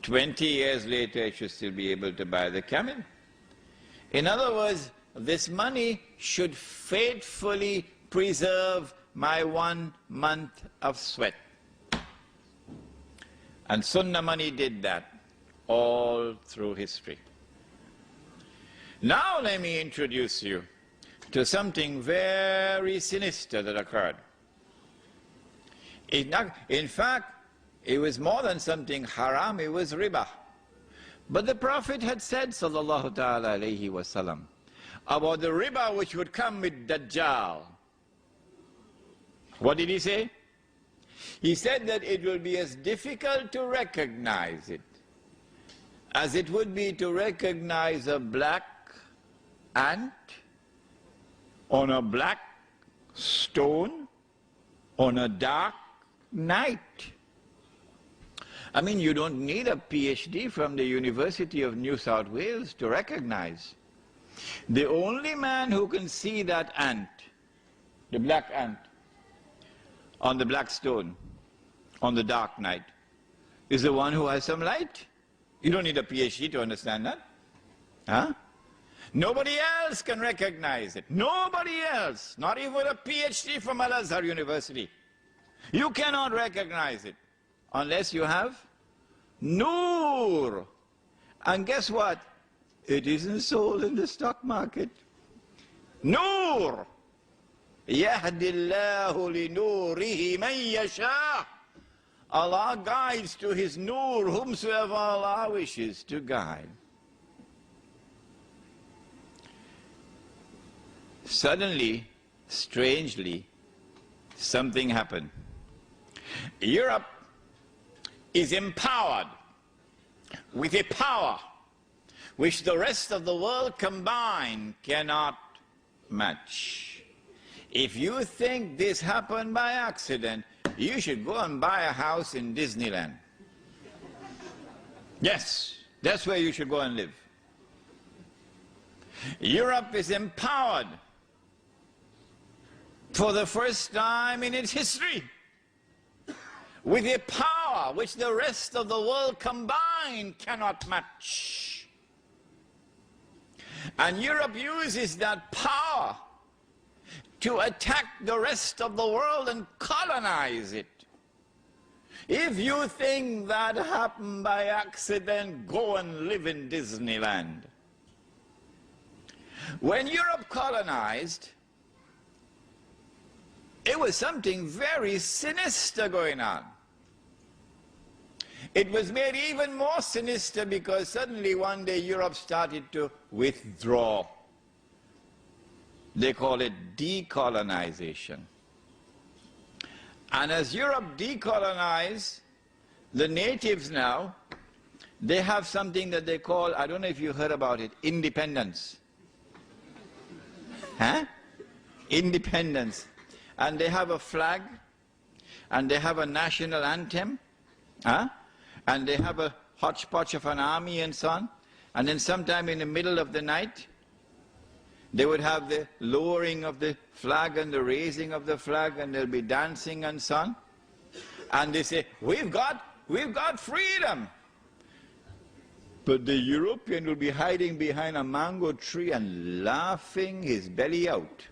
20 years later it should still be able to buy the camel. In other words, this money should faithfully preserve my 1 month of sweat. And Sunnah money did that all through history. Now let me introduce you to something very sinister that occurred. In fact, it was more than something haram, it was riba. But the Prophet had said, sallallahu ta'ala alayhi wa sallam, about the riba which would come with Dajjal. What did he say? He said that it will be as difficult to recognize it as it would be to recognize a black ant on a black stone on a dark night. I mean, you don't need a PhD from the University of New South Wales to recognize. The only man who can see that ant, the black ant, on the black stone, on the dark night, is the one who has some light. You don't need a PhD to understand that. Huh? Nobody else can recognize it. Nobody else, not even a PhD from Al-Azhar University. You cannot recognize it unless you have Noor. And guess what? It isn't sold in the stock market. Noor. يَهْدِ اللَّهُ لِنُورِهِ مَنْ يَشَاءُ. Allah guides to His Noor whomsoever Allah wishes to guide. Suddenly, strangely, something happened. Europe is empowered with a power which the rest of the world combined cannot match. If you think this happened by accident, you should go and buy a house in Disneyland. Yes, that's where you should go and live. Europe is empowered for the first time in its history with a power which the rest of the world combined cannot match. And Europe uses that power to attack the rest of the world and colonize it. If you think that happened by accident, go and live in Disneyland. When Europe colonized, it was something very sinister going on. It was made even more sinister because suddenly one day Europe started to withdraw. They call it decolonization. And as Europe decolonized, the natives now, they have something that they call, I don't know if you heard about it, independence. Huh? Independence. And they have a flag, and they have a national anthem, huh? And they have a hodgepodge of an army and so on. And then sometime in the middle of the night, they would have the lowering of the flag and the raising of the flag, and they'll be dancing and so on. And they say, we've got freedom. But the European will be hiding behind a mango tree and laughing his belly out.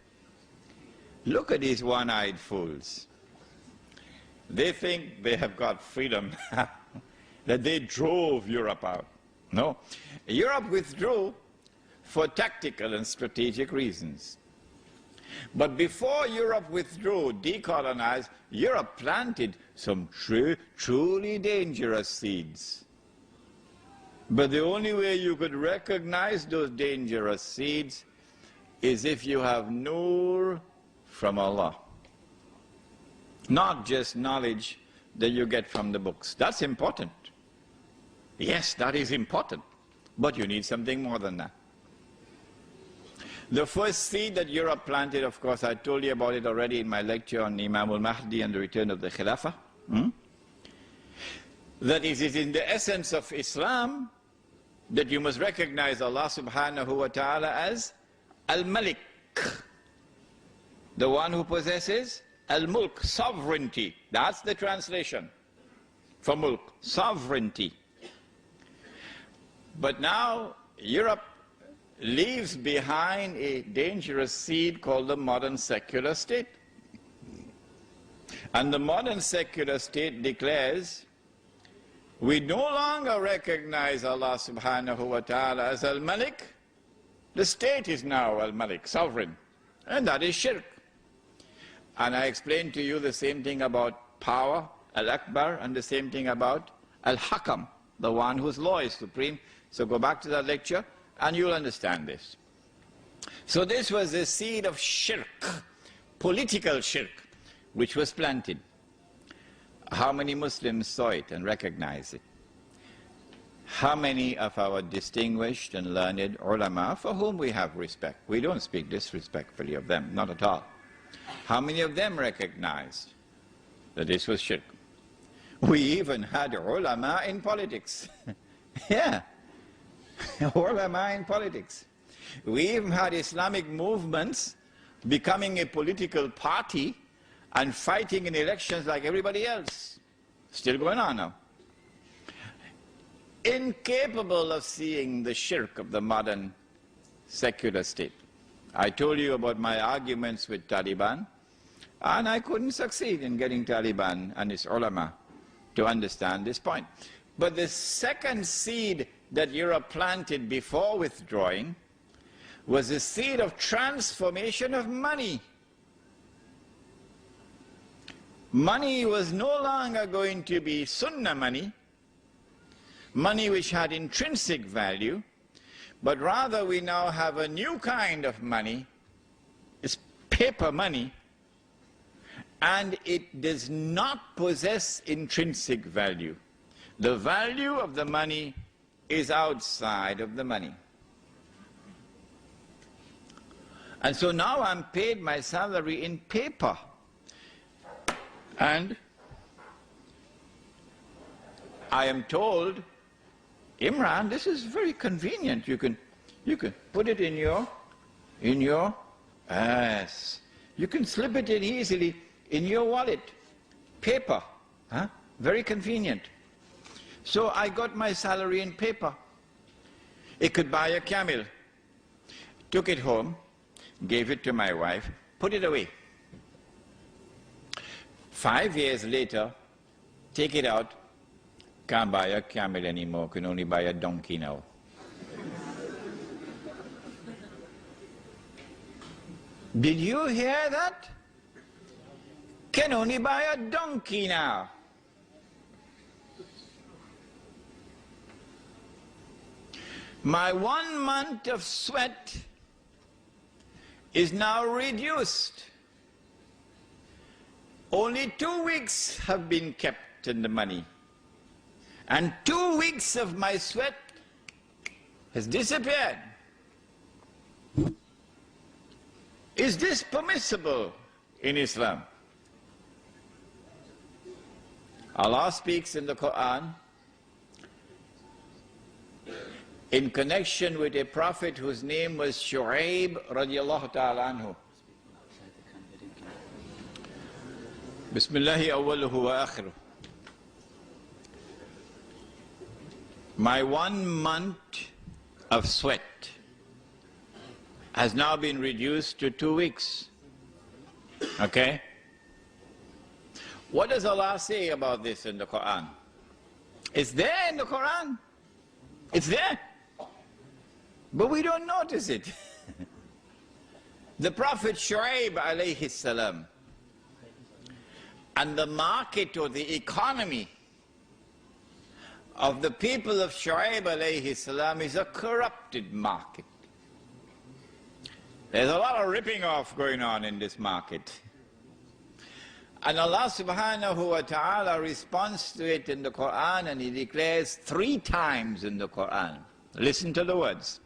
Look at these one-eyed fools. They think they have got freedom, that they drove Europe out. No, Europe withdrew for tactical and strategic reasons. But before Europe withdrew, decolonized, Europe planted some truly dangerous seeds. But the only way you could recognize those dangerous seeds is if you have Noor from Allah. Not just knowledge that you get from the books. That's important. Yes, that is important. But you need something more than that. The first seed that Europe planted, of course, I told you about it already in my lecture on Imam al-Mahdi and the return of the Khilafah. That it is in the essence of Islam that you must recognize Allah subhanahu wa ta'ala as Al-Malik, the one who possesses Al-Mulk, sovereignty. That's the translation for Mulk, sovereignty. But now Europe leaves behind a dangerous seed called the modern secular state. And the modern secular state declares, we no longer recognize Allah subhanahu wa ta'ala as Al-Malik. The state is now Al-Malik, sovereign. And that is shirk. And I explained to you the same thing about power, Al-Akbar, and the same thing about Al-Hakam, the one whose law is supreme. So go back to that lecture and you'll understand this. So this was the seed of shirk, political shirk, which was planted. How many Muslims saw it and recognized it? How many of our distinguished and learned ulama, for whom we have respect, we don't speak disrespectfully of them, not at all. How many of them recognized that this was shirk? We even had ulama in politics. Yeah, ulama in politics. We even had Islamic movements becoming a political party and fighting in elections like everybody else. Still going on now. Incapable of seeing the shirk of the modern secular state. I told you about my arguments with Taliban, and I couldn't succeed in getting Taliban and its ulama to understand this point. But the second seed that Europe planted before withdrawing was the seed of transformation of money. Money was no longer going to be sunnah money, money which had intrinsic value, but rather we now have a new kind of money. It's paper money, and it does not possess intrinsic value. The value of the money is outside of the money. And so now I'm paid my salary in paper. And I am told, Imran, this is very convenient. You can put it in your yes. You can slip it in easily in your wallet. Paper. Huh? Very convenient. So I got my salary in paper. It could buy a camel. Took it home, gave it to my wife, put it away. 5 years later, take it out, can't buy a camel anymore, can only buy a donkey now. Did you hear that? Can only buy a donkey now. My 1 month of sweat is now reduced. Only 2 weeks have been kept in the money. And 2 weeks of my sweat has disappeared. Is this permissible in Islam? Allah speaks in the Quran in connection with a prophet whose name was Shu'aib radiallahu ta'ala anhu. Bismillahi awwaluhu wa akhiruh. My 1 month of sweat has now been reduced to 2 weeks. Okay? What does Allah say about this in the Quran? It's there in the Quran. It's there. But we don't notice it. The Prophet Shu'aib alayhi salam, and the market or the economy of the people of Shu'aib alayhi salam is a corrupted market. There's a lot of ripping off going on in this market. And Allah subhanahu wa ta'ala responds to it in the Quran, and He declares 3 times in the Quran. Listen to the words.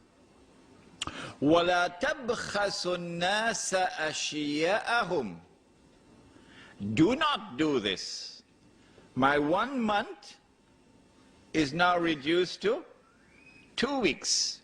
وَلَا تَبْخَسُ النَّاسَ أَشْيَاءَهُمْ. Do not do this. My 1 month is now reduced to 2 weeks.